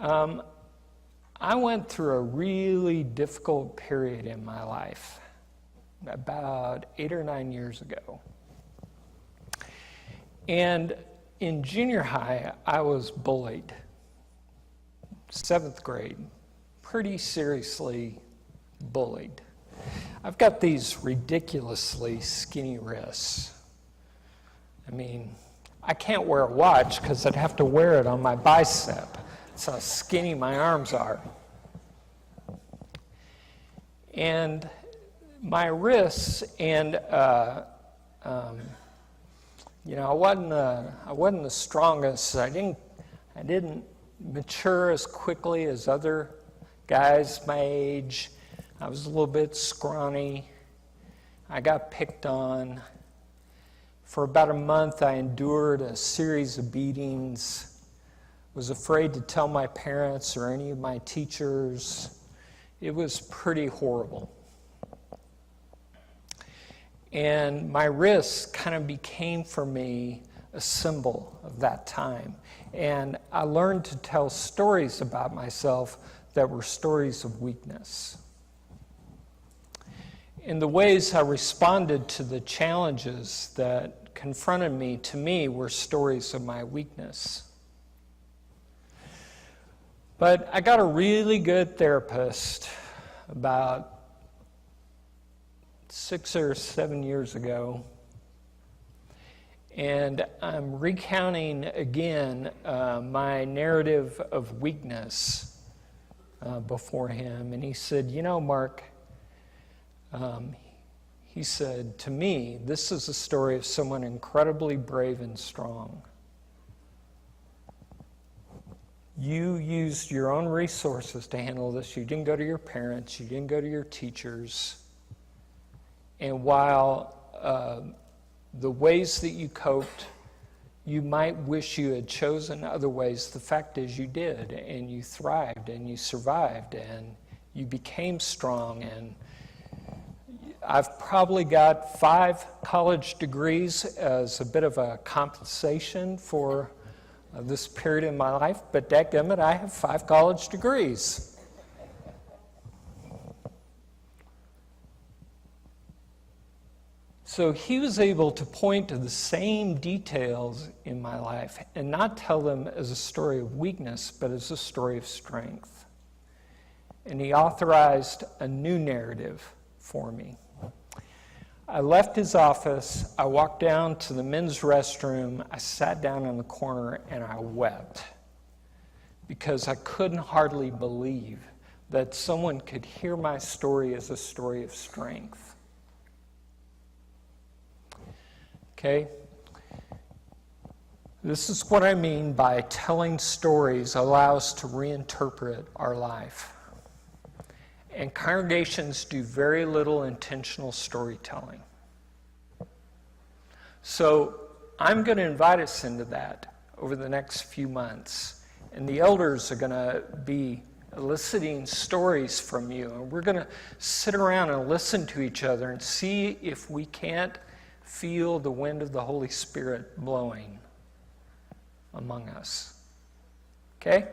I went through a really difficult period in my life about 8 or 9 years ago. And in junior high, I was bullied. 7th grade, pretty seriously bullied. I've got these ridiculously skinny wrists. I mean, I can't wear a watch because I'd have to wear it on my bicep. That's how skinny my arms are. And my wrists, and I wasn't the strongest. I didn't mature as quickly as other guys my age. I was a little bit scrawny. I got picked on. For about a month, I endured a series of beatings. Was afraid to tell my parents or any of my teachers. It was pretty horrible. And my wrists kind of became for me a symbol of that time. And I learned to tell stories about myself that were stories of weakness. In the ways I responded to the challenges that confronted me, to me, were stories of my weakness. But I got a really good therapist about 6 or 7 years ago, and I'm recounting again my narrative of weakness before him, and he said, Mark, he said to me, this is a story of someone incredibly brave and strong. You used your own resources to handle this. You didn't go to your parents. You didn't go to your teachers. And while the ways that you coped, you might wish you had chosen other ways, the fact is you did, and you thrived, and you survived, and you became strong. And I've probably got 5 college degrees as a bit of a compensation for this period in my life, but dadgummit, I have 5 college degrees. So he was able to point to the same details in my life and not tell them as a story of weakness, but as a story of strength. And he authorized a new narrative for me. I left his office, I walked down to the men's restroom, I sat down in the corner, and I wept because I couldn't hardly believe that someone could hear my story as a story of strength. Okay? This is what I mean by telling stories allow us to reinterpret our life. And congregations do very little intentional storytelling. So I'm going to invite us into that over the next few months. And the elders are going to be eliciting stories from you. And we're going to sit around and listen to each other and see if we can't feel the wind of the Holy Spirit blowing among us. Okay?